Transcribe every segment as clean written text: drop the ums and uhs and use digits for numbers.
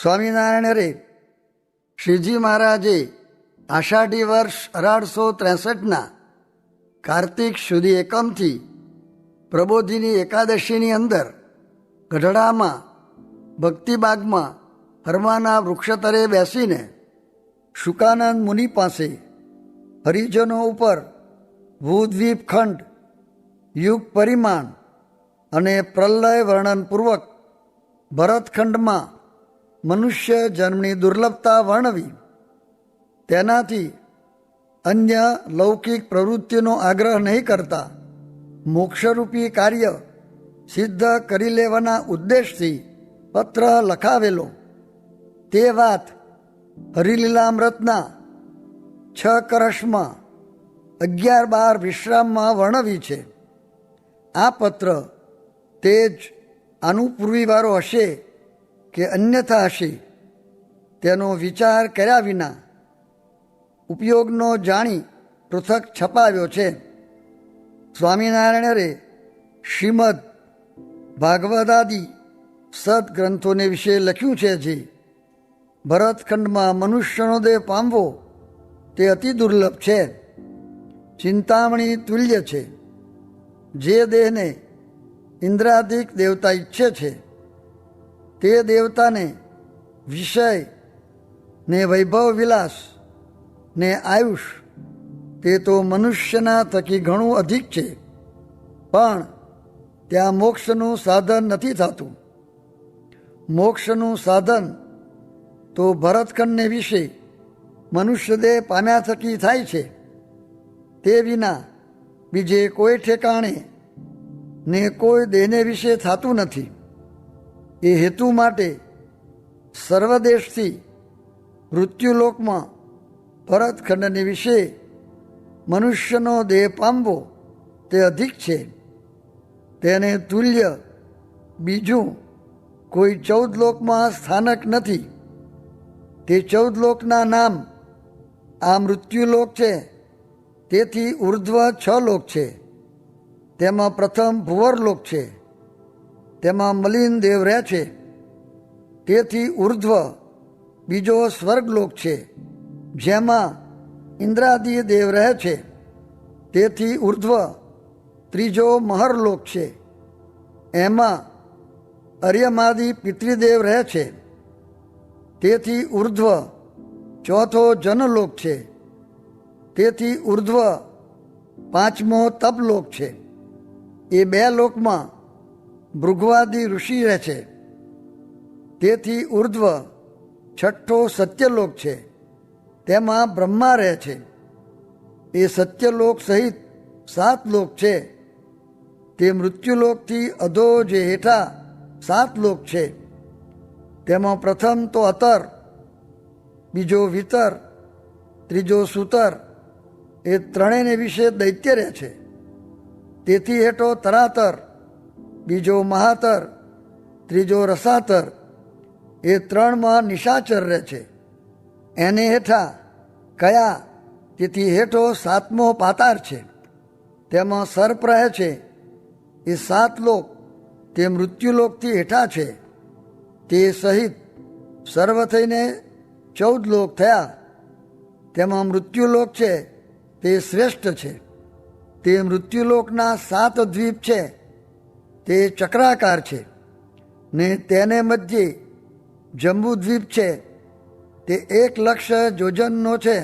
સ્વામિનારાયણ રે શ્રીજી મહારાજે આષાઢી વર્ષ 1863ના કાર્તિક સુધી એકમથી પ્રબોધિની એકાદશીની અંદર ગઢડામાં ભક્તિબાગમાં હરમાના વૃક્ષતરે બેસીને શુકાનંદ મુનિ પાસે હરિજનો ઉપર ભૂદ્વીપ ખંડ યુગ પરિમાણ અને પ્રલય વર્ણનપૂર્વક ભરતખંડમાં મનુષ્ય જન્મની દુર્લભતા વર્ણવી તેનાથી અન્ય લૌકિક પ્રવૃત્તિનો આગ્રહ નહીં કરતા મોક્ષરૂપી કાર્ય સિદ્ધ કરી લેવાના ઉદ્દેશથી પત્ર લખાવેલો તે વાત હરિલીલામૃતના 6 કરશમાં 11-12 વિશ્રામમાં વર્ણવી છે. આ પત્ર તે જ આનુપૂર્વીવાળો હશે કે અન્યથા હશે તેનો વિચાર કર્યા વિના ઉપયોગનો જાણી પૃથક છપાવ્યો છે. સ્વામિનારાયણે શ્રીમદ ભાગવદાદિ સદગ્રંથોને વિશે લખ્યું છે. જે ભરતખંડમાં મનુષ્યનો દેહ પામવો તે અતિ દુર્લભ છે, ચિંતામણી તુલ્ય છે. જે દેહને ઇન્દ્રાદિક દેવતા ઈચ્છે છે તે દેવતાને વિષય ને વૈભવ વિલાસ ને આયુષ તે તો મનુષ્યના થકી ઘણું અધિક છે, પણ ત્યાં મોક્ષનું સાધન નથી થતું. મોક્ષનું સાધન તો ભરતખંડને વિશે મનુષ્ય દેહ પામ્યા થકી થાય છે, તે વિના બીજે કોઈ ઠેકાણે ને કોઈ દેહને વિશે થતું નથી. એ હેતુ માટે સર્વદેશથી મૃત્યુલોકમાં ભરતખંડને વિશે મનુષ્યનો દેહ પામવો તે અધિક છે. તેને તુલ્ય બીજું કોઈ 14 લોકમાં સ્થાનક નથી. તે 14 લોકના નામ આ મૃત્યુલોક છે, તેથી ઉર્ધ્વ 6 લોક છે. તેમાં પ્રથમ ભુવરલોક છે, તેમાં મલિન દેવ રહે છે, તેથી ઉર્ધ્વ બીજો સ્વર્ગલોક છે, જેમાં ઇન્દ્રાદિ દેવ રહે છે, તેથી ઉર્ધ્વ ત્રીજો મહરલોક છે. એમાં અર્યમાદિ પિતૃદેવ રહે છે, તેથી ઉર્ધ્વ ચોથો જનલોક છે, તેથી ઉર્ધ્વ પાંચમો તપલોક છે. એ 2 લોકમાં ભૃગવાદિ ઋષિ રહે છે, તેથી ઉર્ધ્વ છઠ્ઠો સત્યલોક છે, તેમાં બ્રહ્મા રહે છે. એ સત્યલોક સહિત 7 લોક છે. તે મૃત્યુલોકથી અધો જે હેઠા 7 લોક છે, તેમાં પ્રથમ તો અતર, બીજો વિતર, ત્રીજો સુતર, એ ત્રણેયને વિશે દૈત્ય રહે છે. તેથી હેઠો તરાતર, બીજો મહાતર, ત્રીજો રસાતર, એ 3માં નિશાચર રહે છે. એને હેઠા કયા, તેથી હેઠો 7મો પાતાર છે, તેમાં સર્પ રહે છે. એ 7 લોક તે મૃત્યુલોકથી હેઠા છે. તે સહિત સર્વ થઈને 14 લોક થયા. તેમાં મૃત્યુલોક છે તે શ્રેષ્ઠ છે. તે મૃત્યુલોકના 7 દ્વીપ છે, તે ચક્રાકાર છે, ને તેને મધ્યે જંબુદ્વીપ છે, તે 1 લક્ષ યોજનનો છે.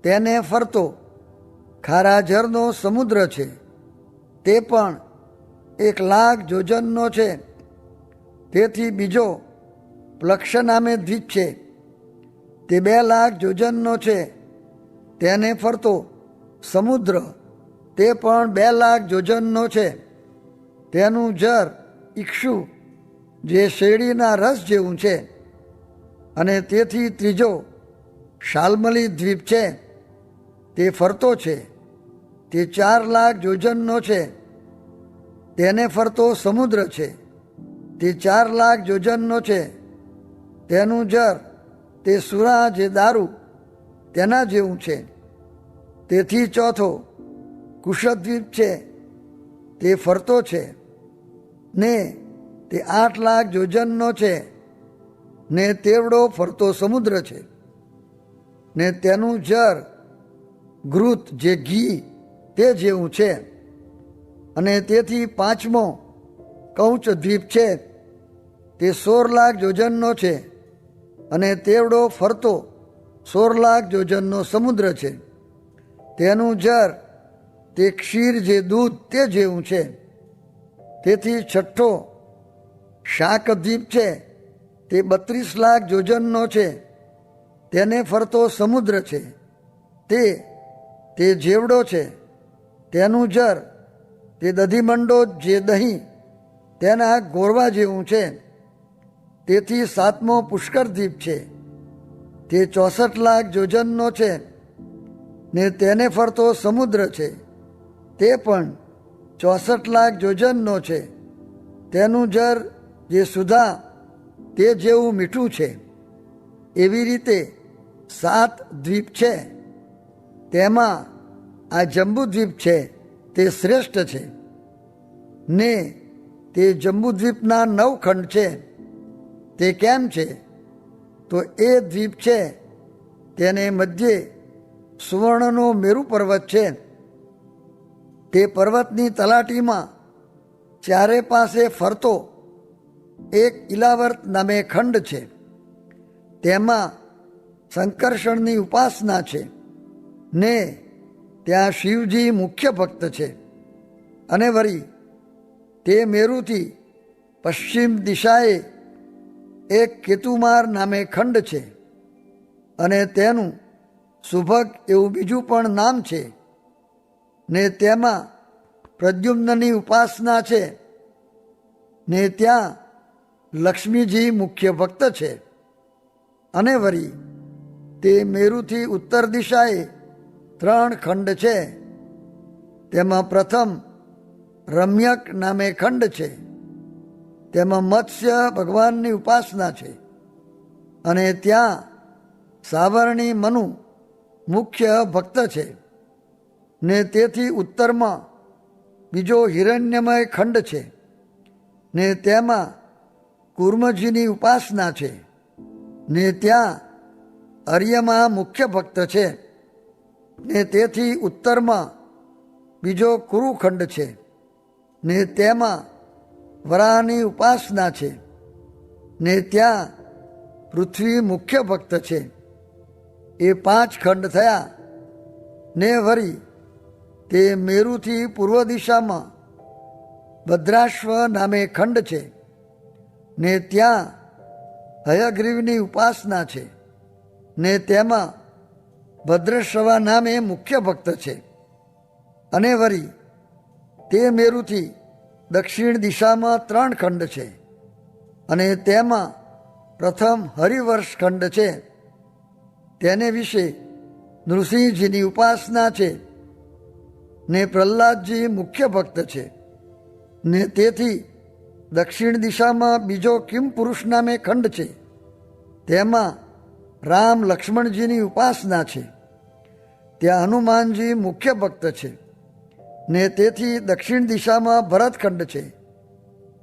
તેને ફરતો ખારાજરનો સમુદ્ર છે, તે પણ 1 લાખ યોજનનો છે. તેથી બીજો પ્લક્ષ નામે દ્વીપ છે, તે 2 લાખ યોજનનો છે. તેને ફરતો સમુદ્ર તે પણ 2 લાખ યોજનનો છે. તેનું જર ઇક્ષુ જે શેરડીના રસ જેવું છે. અને તેથી ત્રીજો શાલ્મલી દ્વીપ છે, તે ફરતો છે, તે 4 લાખ યોજનનો છે. તેને ફરતો સમુદ્ર છે, તે 4 લાખ યોજનનો છે. તેનું જર તે સુરા જે દારૂ તેના જેવું છે. તેથી ચોથો કુશદ્વીપ છે, તે ફરતો છે, ને તે 8 લાખ યોજનનો છે. ને તેવડો ફરતો સમુદ્ર છે, ને તેનું જર ઘૃત જે ઘી તે જેવું છે. અને તેથી પાંચમો કૌચ દ્વીપ છે, તે 16 લાખ યોજનનો છે, અને તેવડો ફરતો 16 લાખ યોજનનો સમુદ્ર છે. તેનું જર તે ક્ષીર જે દૂધ તે જેવું છે. તેથી છઠ્ઠો શાકદ્વીપ છે, તે 32 લાખ યોજનનો છે, તેને ફરતો સમુદ્ર છે, તે જેવડો છે. તેનું જર તે દધીમંડો જે દહીં તેના ગોરવા જેવું છે. તેથી સાતમો પુષ્કર દ્વીપ છે, તે 64 લાખ યોજનનો છે, ને તેને ફરતો સમુદ્ર છે, તે પણ 64 લાખ યોજનનો છે. તેનું જર જે સુધા તે જેવું મીઠું છે. એવી રીતે 7 દ્વીપ છે. તેમાં આ જંબુદ્વીપ છે તે શ્રેષ્ઠ છે. ને તે જંબુદ્વીપના 9 ખંડ છે. તે કેમ છે? તો એ દ્વીપ છે તેને મધ્યે સુવર્ણનો મેરુ પર્વત છે. તે પર્વતની તલાટીમાં ચારે પાસે ફરતો એક ઇલાવર્ત નામે ખંડ છે. તેમાં સંકર્ષણની ઉપાસના છે, ને ત્યાં શિવજી મુખ્ય ભક્ત છે. અને વળી તે મેરુથી પશ્ચિમ દિશાએ એક કેતુમાર નામે ખંડ છે, અને તેનું સુભગ એવું બીજું પણ નામ છે. ને તેમાં પ્રદ્યુમ્નની ઉપાસના છે, ને ત્યાં લક્ષ્મીજી મુખ્ય ભક્ત છે. અને વળી તે મેરુથી ઉત્તર દિશાએ 3 ખંડ છે. તેમાં પ્રથમ રમ્યક નામે ખંડ છે. તેમાં મત્સ્ય ભગવાનની ઉપાસના છે, અને ત્યાં સાવરણી મનુ મુખ્ય ભક્ત છે. ને તેથી ઉત્તરમાં બીજો હિરણ્યમય ખંડ છે, ને તેમાં કુર્મજીની ઉપાસના છે, ને ત્યાં અર્યમા મુખ્ય ભક્ત છે. ને તેથી ઉત્તરમાં બીજો કુરુખંડ છે, ને તેમાં વરાહની ઉપાસના છે, ને ત્યાં પૃથ્વી મુખ્ય ભક્ત છે. એ 5 ખંડ થયા. ને વળી તે મેરુથી પૂર્વ દિશામાં ભદ્રાશ્વ નામે ખંડ છે, ને ત્યાં હયગ્રીવની ઉપાસના છે, ને તેમાં ભદ્રશ્રવા નામે મુખ્ય ભક્ત છે. અને વળી તે મેરુથી દક્ષિણ દિશામાં 3 ખંડ છે, અને તેમાં પ્રથમ હરિવર્ષ ખંડ છે. તેને વિશે નૃસિંહજીની ઉપાસના છે, ને પ્રહલાદજી મુખ્ય ભક્ત છે. ને તેથી દક્ષિણ દિશામાં બીજો કિમ પુરુષ નામે ખંડ છે. તેમાં રામ લક્ષ્મણજીની ઉપાસના છે. ત્યાં હનુમાનજી મુખ્ય ભક્ત છે. ને તેથી દક્ષિણ દિશામાં ભરતખંડ છે,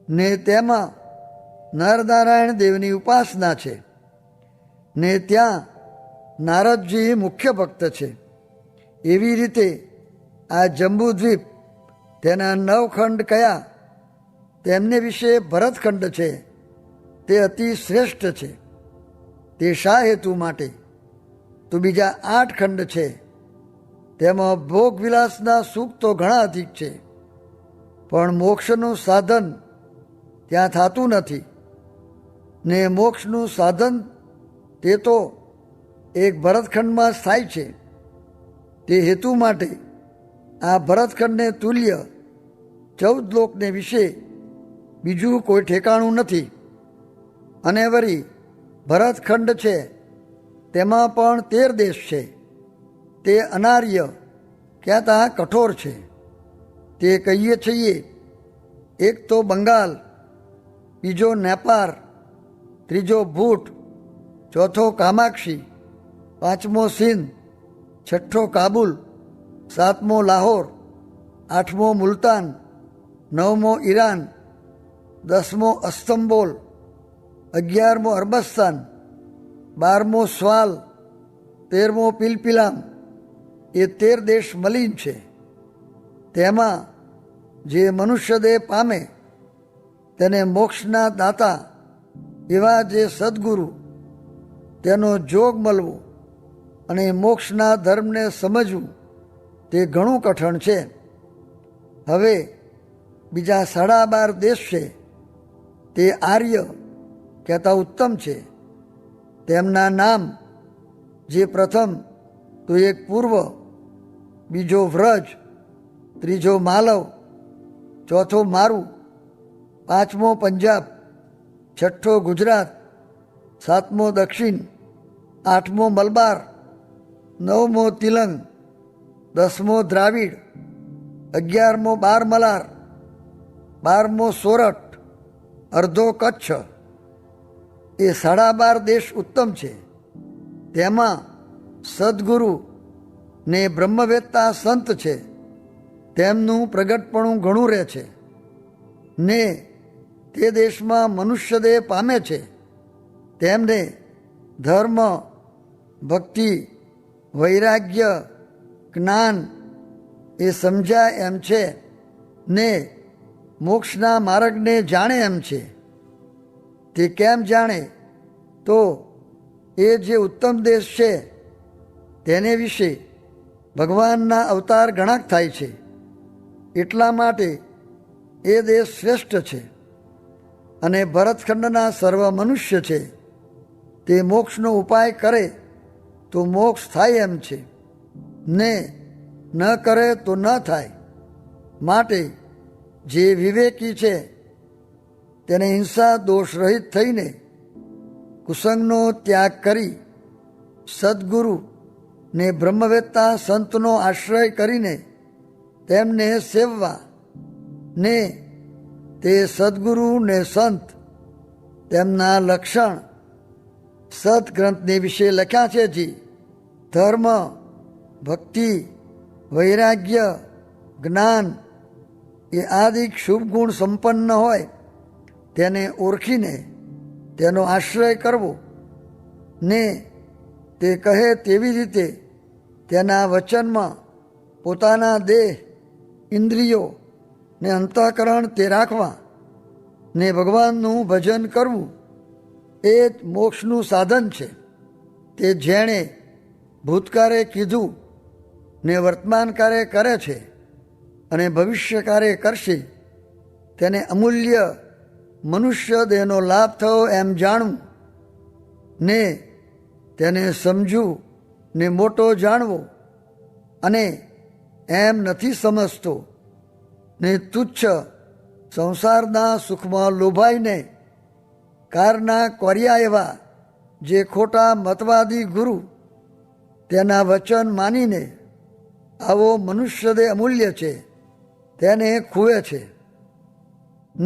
ને તેમાં નરનારાયણ દેવની ઉપાસના છે, ને ત્યાં નારદજી મુખ્ય ભક્ત છે. એવી રીતે આ જંબુદ્વીપ તેના 9 ખંડ કયા તેમને વિશે ભરતખંડ છે તે અતિ શ્રેષ્ઠ છે. તે શા હેતુ માટે? તો બીજા 8 ખંડ છે, તેમાં ભોગવિલાસના સુખ તો ઘણા અધિક છે, પણ મોક્ષનું સાધન ત્યાં થતું નથી. ને મોક્ષનું સાધન તે તો એક ભરતખંડમાં થાય છે. તે હેતુ માટે આ ભરતખંડને તુલ્ય 14 લોકને વિશે બીજું કોઈ ઠેકાણું નથી. અને વળી ભરતખંડ છે તેમાં પણ 13 દેશ છે. તે અનાર્ય કહેતા કઠોર છે. તે કહીએ છીએ, એક તો બંગાળ, બીજો નેપાળ, ત્રીજો ભૂટ, ચોથો કામાક્ષી, 5મો સિંધ, 6ઠ્ઠો કાબુલ, 7મો લાહોર, 8મો મુલતાન, 9મો ઈરાન, 10મો અસ્તંબોલ, 11મો અરબસ્તાન, 12મો સ્વાલ, 13મો પિલપિલામ એ 13 દેશ મલિન છે. તેમાં જે મનુષ્ય દેહ પામે તેને મોક્ષના દાતા એવા જે સદગુરુ, તેનો જોગ મળવો અને મોક્ષના ધર્મને સમજવું તે ઘણું કઠણ છે. હવે બીજા 12.5 દેશ છે તે આર્ય કહેતા ઉત્તમ છે. તેમના નામ જે પ્રથમ તો એક પૂર્વ, બીજો વ્રજ, ત્રીજો માલવ, ચોથો મારુ, 5મો પંજાબ, 6ઠ્ઠો ગુજરાત, 7મો દક્ષિણ, 8મો મલબાર, 9મો તિલંગ, 10મો દ્રાવિડ, 11મો બારમલાર, 12મો સોરઠ, અડધો કચ્છ. એ 12.5 દેશ ઉત્તમ છે. તેમાં સદગુરુ ને બ્રહ્મવેત્તા સંત છે. તેમનું પ્રગટપણું ઘણું રહે છે ને તે દેશમાં મનુષ્ય દેહ પામે છે. તેમને ધર્મ, ભક્તિ, વૈરાગ્ય, જ્ઞાન એ સમજાય એમ છે ને મોક્ષના માર્ગને જાણે એમ છે. તે કેમ જાણે? તો એ જે ઉત્તમ દેશ છે તેને વિશે ભગવાનના અવતાર ઘણાક થાય છે. એટલા માટે એ દેશ શ્રેષ્ઠ છે. અને ભરતખંડના સર્વ મનુષ્ય છે તે મોક્ષનો ઉપાય કરે તો મોક્ષ થાય એમ છે ને ન કરે તો ન થાય. માટે જે વિવેકી છે તેને હિંસા દોષ રહિત થઈને કુસંગનો ત્યાગ કરી સદગુરુ ને બ્રહ્મવેત્તા સંતનો આશ્રય કરીને તેમને સેવવા ને તે સદગુરુ ને સંત તેમના લક્ષણ સદગ્રંથને વિશે લખ્યા છે. જી ધર્મ, ભક્તિ, વૈરાગ્ય, જ્ઞાન એ આદિક શુભ ગુણ સંપન્ન હોય તેને ઓળખીને તેનો આશ્રય કરવો ને તે કહે તેવી રીતે તેના વચનમાં પોતાના દેહ, ઇન્દ્રિયો ને અંતઃકરણ તે રાખવા ને ભગવાનનું ભજન કરવું એ જ મોક્ષનું સાધન છે. તે જેણે ભૂતકાળે કીધું ને વર્તમાનકાળે કરે છે અને ભવિષ્યકાળે કરશે તેને અમૂલ્ય મનુષ્ય દેહનો લાભ થયો એમ જાણવું ને તેને સમજવું ને મોટો જાણવો અને એમ નથી સમજતો ને તુચ્છ સંસારના સુખમાં લોભાઈને કારના કોર્યા એવા જે ખોટા મતવાદી ગુરુ તેના વચન માનીને આવો મનુષ્ય દેહ અમૂલ્ય છે તેને ખુવે છે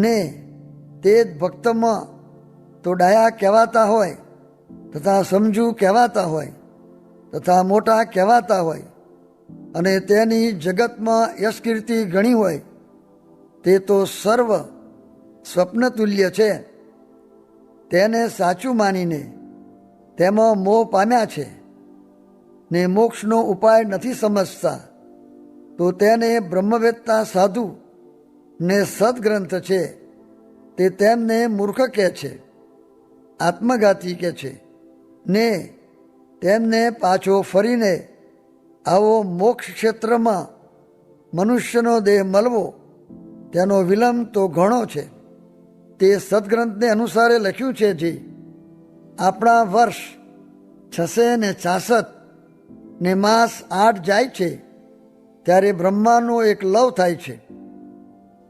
ને તે જ ભક્તમાં તો ડાયા કહેવાતા હોય તથા સમજુ કહેવાતા હોય તથા મોટા કહેવાતા હોય અને તેની જગતમાં યશકીર્તિ ઘણી હોય તે તો સર્વ સ્વપ્નતુલ્ય છે. તેને સાચું માનીને તેમાં મોહ પામ્યા છે ને મોક્ષનો ઉપાય નથી સમજતા તો તેને બ્રહ્મવેત્તા સાધુ ને સદગ્રંથ છે તે તેમને મૂર્ખ કહે છે, આત્મઘાતી કહે છે ને તેમને પાછો ફરીને આવો મોક્ષ ક્ષેત્રમાં મનુષ્યનો દેહ મળવો તેનો વિલંબ તો ઘણો છે. તે સદગ્રંથને અનુસારે લખ્યું છે. જે આપણા વર્ષ 666 ને માસ 8 જાય છે ત્યારે બ્રહ્માનો એક લવ થાય છે.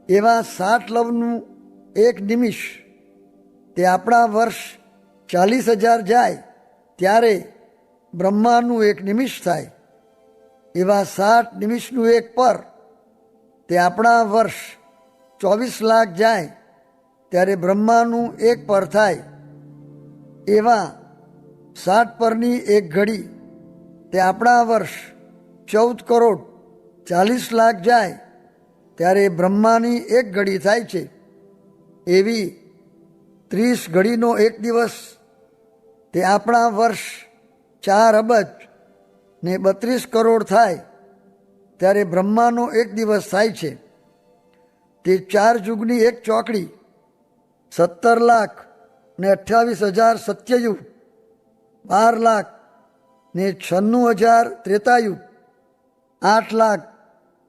એવા 60 લવનું એક નિમિષ તે આપણા વર્ષ 40,000 જાય ત્યારે બ્રહ્માનું એક નિમિષ થાય. એવા 60 નિમિષનું એક પર તે આપણા વર્ષ 24 લાખ જાય ત્યારે બ્રહ્માનું એક પર થાય. એવા 60 પરની એક ઘડી તે આપણા વર્ષ 14 કરોડ 40 લાખ જાય ત્યારે બ્રહ્માની એક ઘડી થાય છે. એવી 30 ઘડીનો એક દિવસ તે આપણા વર્ષ 4 અબજ ને 32 કરોડ થાય ત્યારે બ્રહ્માનો એક દિવસ થાય છે. તે 4 જુગની એક ચોકડી 17 લાખ ને 28,000 સત્યયુગ, 12 લાખ ને 96,000 ત્રેતાયુગ, 8 લાખ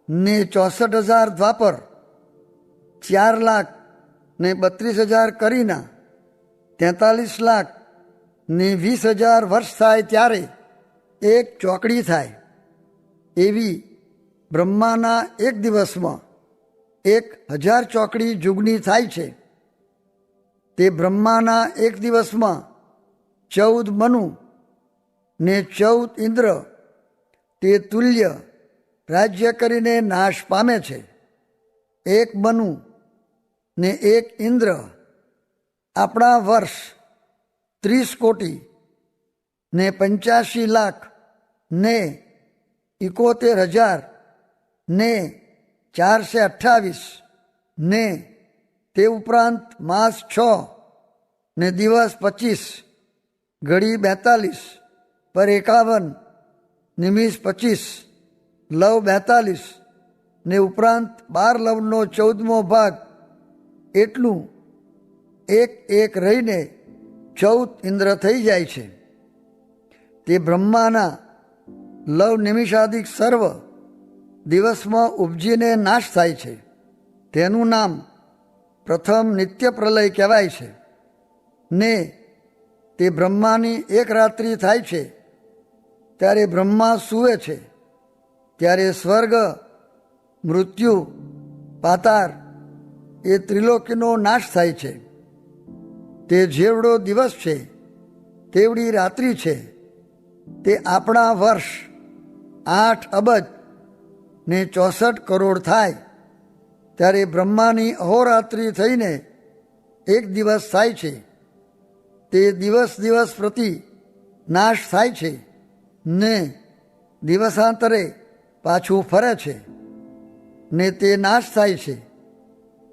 ને 64,000 દ્વાપર, 4 લાખ ને 32,000 કરીના, 43 લાખ ને 20,000 વર્ષ થાય ત્યારે એક ચોકડી થાય. એવી બ્રહ્માના એક દિવસમાં 1,000 ચોકડી જુગની થાય છે. તે બ્રહ્માના એક દિવસમાં 14 મનુ ને 14 ઇન્દ્ર તે તુલ્ય રાજ્ય કરીને નાશ પામે છે. 1 મનુ ને 1 ઇન્દ્ર આપણા વર્ષ 30 કોટી ને 85 લાખ ને 71,000 ને 428 ને તે ઉપરાંત માસ 6 ને દિવસ 25, ઘડી 42, પર 51, નિમિષ 25, લવ 42 ને ઉપરાંત 12 લવનો 14મો ભાગ, એટલું એક એક રહીને 14 ઇન્દ્ર થઈ જાય છે. તે બ્રહ્માના લવ નિમિષાદિક સર્વ દિવસમાં ઉપજીને નાશ થાય છે. તેનું નામ પ્રથમ નિત્ય પ્રલય કહેવાય છે. ને તે બ્રહ્માની એક રાત્રિ થાય છે ત્યારે બ્રહ્મા સૂવે છે ત્યારે સ્વર્ગ, મૃત્યુ, પાતાળ એ ત્રિલોકીનો નાશ થાય છે. તે જેવડો દિવસ છે તેવડી રાત્રિ છે. તે આપણા વર્ષ 8 અબજ ને 64 કરોડ થાય ત્યારે બ્રહ્માની અહોરાત્રિ થઈને એક દિવસ થાય છે. તે દિવસ દિવસ પ્રતિ નાશ થાય છે ને દિવસાંતરે પાછું ફરે છે ને તે નાશ થાય છે.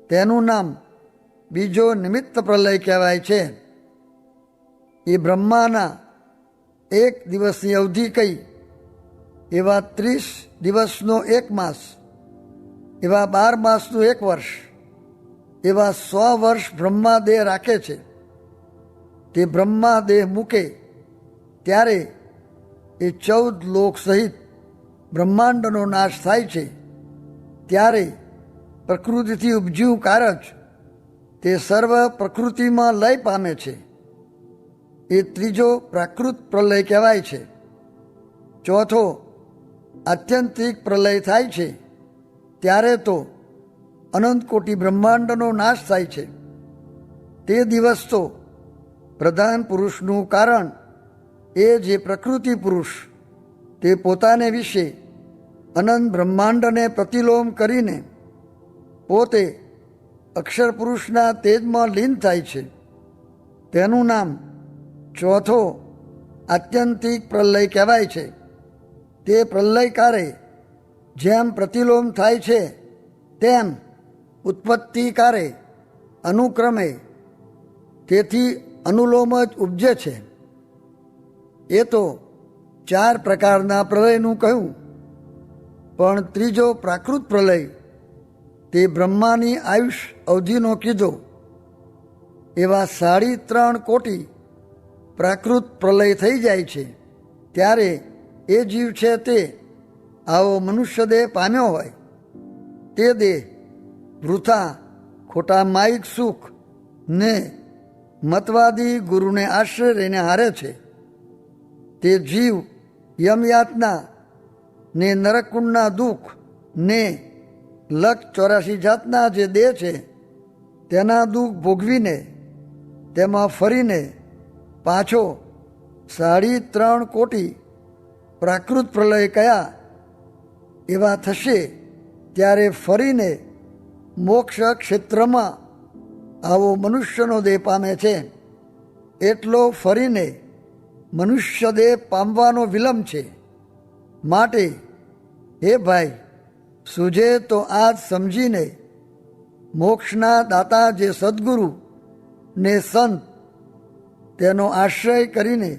તેનું નામ બીજો નિમિત્ત પ્રલય કહેવાય છે. એ બ્રહ્માના એક દિવસની અવધિ કઈ, એવા 30 દિવસનો એક માસ, એવા 12 માસનું એક વર્ષ, એવા 100 વર્ષ બ્રહ્મા દેહ રાખે છે. તે બ્રહ્મા દેહ મૂકે ત્યારે એ 14 લોક સહિત બ્રહ્માંડનો નાશ થાય છે. ત્યારે પ્રકૃતિથી ઉપજ્યું કારજ તે સર્વ પ્રકૃતિમાં લય પામે છે. એ ત્રીજો પ્રાકૃત પ્રલય કહેવાય છે. ચોથો આત્યંતિક પ્રલય થાય છે ત્યારે તો અનંત કોટી બ્રહ્માંડનો નાશ થાય છે. તે દિવસ તો પ્રધાન પુરુષનું કારણ એ જે પ્રકૃતિ પુરુષ તે પોતાને વિશે અનંત બ્રહ્માંડને પ્રતિલોમ કરીને પોતે અક્ષર પુરુષના તેજમાં લીન થાય છે. તેનું નામ ચોથો આત્યંતિક પ્રલય કહેવાય છે. તે પ્રલયકારે જેમ પ્રતિલોમ થાય છે તેમ ઉત્પત્તિકારે અનુક્રમે તેથી અનુલોમ જ ઉપજે છે. એ તો 4 પ્રકારના પ્રલયનું કહ્યું, પણ ત્રીજો પ્રાકૃત પ્રલય તે બ્રહ્માની આયુષ અવધિનો કીધો. એવા 3.5 કોટી પ્રાકૃત પ્રલય થઈ જાય છે ત્યારે એ જીવ છે તે આવો મનુષ્ય દેહ પામ્યો હોય તે દેહ વૃથા ખોટા માયિક સુખ ને મતવાદી ગુરુને આશ્રય રહીને હારે છે. તે જીવ યમયાતના ને નરકુંડના દુઃખ ને 184 જાતના જે દેહ છે તેના દુઃખ ભોગવીને તેમાં ફરીને પાછો 3.5 કોટી પ્રાકૃત પ્રલય કયા એવા થશે ત્યારે ફરીને મોક્ષ ક્ષેત્રમાં આવો મનુષ્યનો દેહ પામે છે. એટલો ફરીને મનુષ્ય દેહ પામવાનો વિલંબ છે. માટે હે ભાઈ, સૂઝે તો આજ સમજીને મોક્ષના દાતા જે સદગુરુ ને સંત તેનો આશ્રય કરીને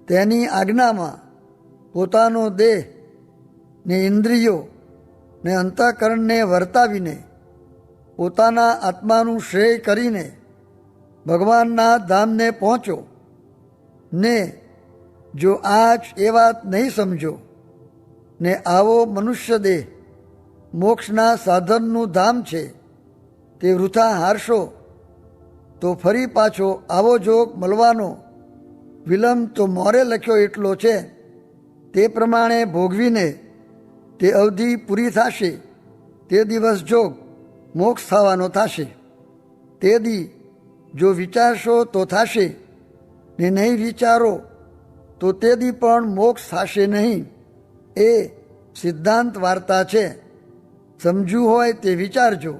તેની આજ્ઞામાં પોતાનો દેહ ને ઇન્દ્રિયો ને અંતઃકરણને વર્તાવીને પોતાના આત્માનું શ્રેય કરીને ભગવાનના ધામને પહોંચો ને જો આજ એ વાત નહીં સમજો ને આવો મનુષ્ય દેહ મોક્ષના સાધનનું ધામ છે તે વૃથા હારશો તો ફરી પાછો આવો જોગ મળવાનો વિલંબ તો મોરે લખ્યો એટલો છે. તે પ્રમાણે ભોગવીને તે અવધિ પૂરી થશે તે દિવસ જોગ મોક્ષ થવાનો થશે. તે દી જો વિચારશો તો થશે ને નહીં વિચારો તો તે દી પણ મોક્ષ થશે નહીં. એ સિદ્ધાંત વાર્તા છે. સમજવું હોય તે વિચારજો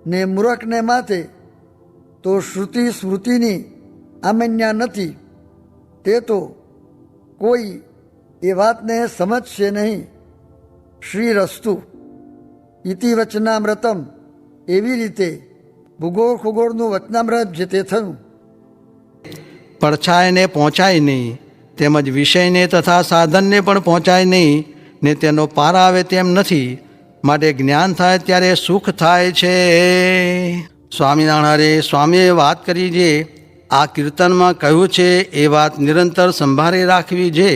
ને મૂર્ખને માથે તો શ્રુતિ સ્મૃતિની આમન્યા નથી. તે તો કોઈ એ વાતને સમજશે નહીં. શ્રી રસ્તુ ઇતિ વચનામૃતમ. એવી રીતે ભૂગોળ ખગોળનું વચનામૃત જે તે થયું. પડછાયને પહોંચાય નહીં, તેમજ વિષયને તથા સાધનને પણ પહોંચાય નહીં ને તેનો પાર આવે તેમ નથી. માટે જ્ઞાન થાય ત્યારે સુખ થાય છે. સ્વામિનારાયણ સ્વામીએ વાત કરી જે આ કીર્તનમાં કહ્યું છે એ વાત નિરંતર સંભાળે રાખવી છે.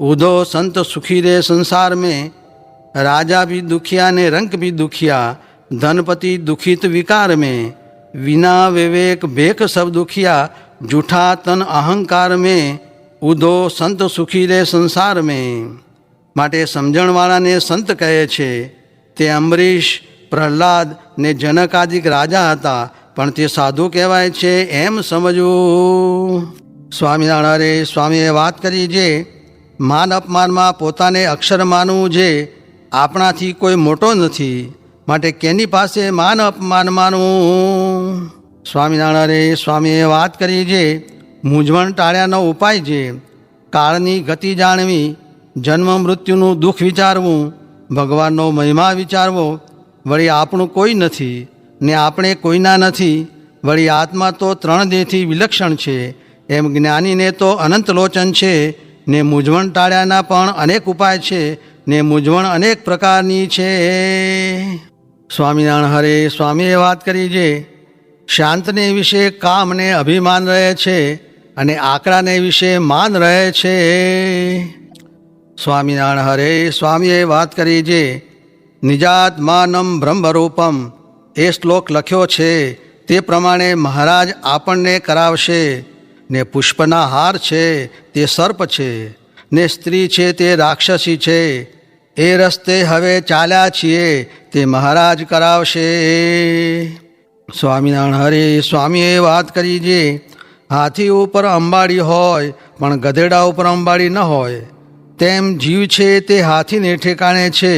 ઉધો સંત સુખી રે સંસાર મેં, રાજા ભી દુખિયા ને રંક ભી દુખિયા, ધનપતિ દુખિત વિકાર મેં, વિના વિવેક ભેખ સબ દુખિયા, જૂઠા તન અહંકાર મેં, ઉધો સંત સુખી રે સંસાર મેં. માટે સમજણવાળાને સંત કહે છે. તે અંબરીશ, પ્રહલાદ ને જનકાદિક રાજા હતા, પણ તે સાધુ કહેવાય છે એમ સમજવું. સ્વામિનારાયણ સ્વામીએ વાત કરી છે માન અપમાનમાં પોતાને અક્ષર માનવું છે. આપણાથી કોઈ મોટો નથી, માટે કેની પાસે માન અપમાન માનવું. સ્વામિનારાયણ સ્વામીએ વાત કરી છે મૂંઝવણ ટાળ્યાનો ઉપાય છે. કાળની ગતિ જાણવી, જન્મ મૃત્યુનું દુઃખ વિચારવું, ભગવાનનો મહિમા વિચારવો. વળી આપણું કોઈ નથી ને આપણે કોઈના નથી. વળી આત્મા તો ત્રણ દેહથી વિલક્ષણ છે એમ જ્ઞાનીને તો અનંત લોચન છે. ને મૂંઝવણ ટાળ્યાના પણ અનેક ઉપાય છે ને મૂંઝવણ અનેક પ્રકારની છે. સ્વામિનારાયણ હરે સ્વામીએ વાત કરી છે શાંતને વિશે કામને અભિમાન રહે છે અને આકડાને વિશે માન રહે છે. સ્વામિનારાયણ હરે સ્વામીએ વાત કરી છે નિજાત્માનમ બ્રહ્મરૂપમ. એ શ્લોક લખ્યો છે તે પ્રમાણે મહારાજ આપણને કરાવશે. ને પુષ્પના હાર છે તે સર્પ છે, ને સ્ત્રી છે તે રાક્ષસી છે. એ રસ્તે હવે ચાલ્યા છીએ તે મહારાજ કરાવશે. સ્વામિનારાયણ હરે સ્વામીએ વાત કરી છે હાથી ઉપર અંબાડી હોય પણ ગધેડા ઉપર અંબાડી ન હોય, તેમ જીવ છે તે હાથીને ઠેકાણે છે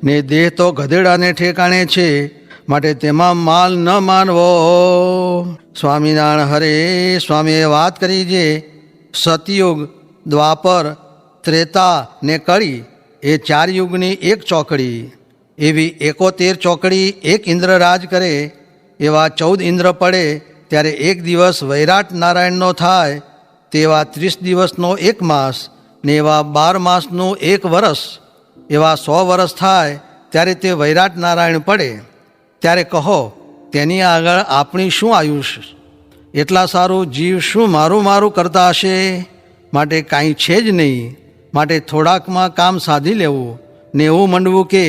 ને દેહ તો ગધેડાને ઠેકાણે છે. માટે તેમાં માલ ન માનવો. સ્વામિનારાયણ હરે સ્વામીએ વાત કરી છે સતયુગ, દ્વાપર, ત્રેતા ને કળી એ ચાર યુગની એક ચોકડી. એવી 71 ચોકડી એક ઇન્દ્ર રાજ કરે. એવા 14 ઇન્દ્ર પડે ત્યારે એક દિવસ વૈરાટ નારાયણનો થાય. તેવા 30 દિવસનો એક માસ ને એવા 12 માસનું એક વરસ. એવા 100 વરસ થાય ત્યારે તે વૈરાટ નારાયણ પડે. ત્યારે કહો તેની આગળ આપણી શું આયુષ? એટલા સારું જીવ શું મારું મારું કરતા હશે? માટે કાંઈ છે જ નહીં. માટે થોડાકમાં કામ સાધી લેવું ને એવું મંડવું કે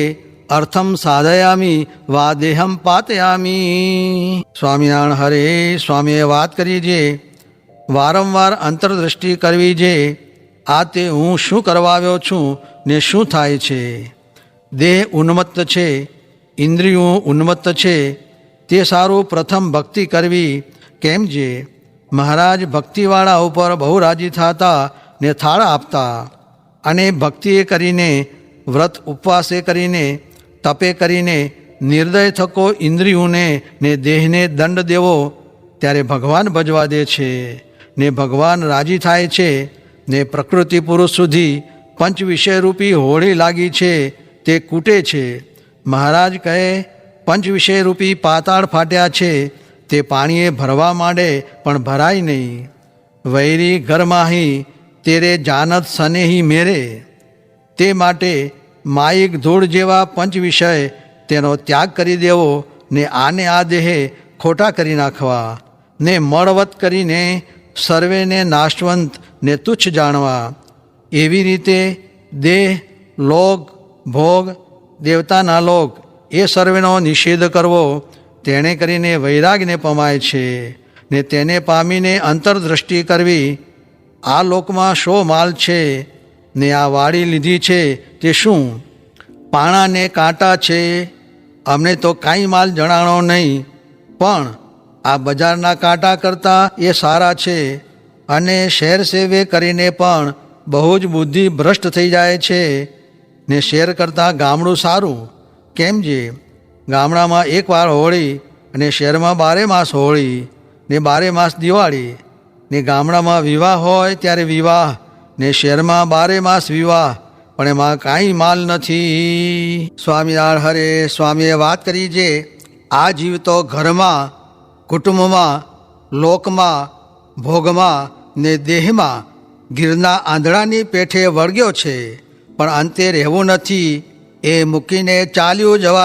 અર્થમ સાધયામી વા દેહમ પાતયામી. સ્વામિનારાયણ હરે સ્વામીએ વાત કરી છે વારંવાર અંતરદૃષ્ટિ કરવી છે. આ તે હું શું કરવા આવ્યો છું ને શું થાય છે. દેહ ઉન્મત્ત છે, ઇન્દ્રિયો ઉન્મત્ત છે. તે સારું પ્રથમ ભક્તિ કરવી. કેમ છે મહારાજ ભક્તિવાળા ઉપર બહુ રાજી થતા ને થાળ આપતા. અને ભક્તિએ કરીને, વ્રત ઉપવાસે કરીને, તપે કરીને નિર્દય થકો ઇન્દ્રિયોને ને દેહને દંડ દેવો ત્યારે ભગવાન ભજવા દે છે ને ભગવાન રાજી થાય છે. ને પ્રકૃતિ પુરુષ સુધી પંચ વિષયરૂપી હોળી લાગી છે તે કૂટે છે. મહારાજ કહે પંચ વિષયરૂપી પાતાળ ફાટ્યા છે તે પાણીએ ભરવા માંડે પણ ભરાય નહીં. વૈરી ઘરમાહી તેરે જાનત સનેહી મેરે. તે માટે માયિક ધૂળ જેવા પંચ વિષય તેનો ત્યાગ કરી દેવો ને આને આ દેહે ખોટા કરી નાખવા ને મળવત કરીને સર્વેને નાશવંત ને તુચ્છ જાણવા. એવી રીતે દેહ, લોક, ભોગ, દેવતાના લોક એ સર્વેનો નિષેધ કરવો તેણે કરીને વૈરાગને પમાય છે ને તેને પામીને અંતરદ્રષ્ટિ કરવી. આ લોકમાં શો માલ છે ને આ વાડી લીધી છે તે શું? પાણાને કાંટા છે. અમને તો કાંઈ માલ જણાણો નહીં, પણ આ બજારના કાંટા કરતાં એ સારા છે. અને શેર સેવે કરીને પણ બહુ જ બુદ્ધિ ભ્રષ્ટ થઈ જાય છે ને શેર કરતાં ગામડું સારું. કેમ જે ગામડામાં એકવાર હોળી અને શહેરમાં 12 માસ હોળી ને 12 માસ દિવાળી ને ગામડામાં વિવાહ હોય ત્યારે વિવાહ ને શહેરમાં 12 માસ વિવાહ, પણ એમાં કાંઈ માલ નથી. સ્વામિનારાયણ હરે. સ્વામીએ વાત કરી છે આ જીવ તો ઘરમાં, કુટુંબમાં, લોકમાં, ભોગમાં ને દેહમાં ગીરના આંધળાની પેઠે વળગ્યો છે, પણ અંતે રહેવું નથી. એ મૂકીને ચાલ્યું જવા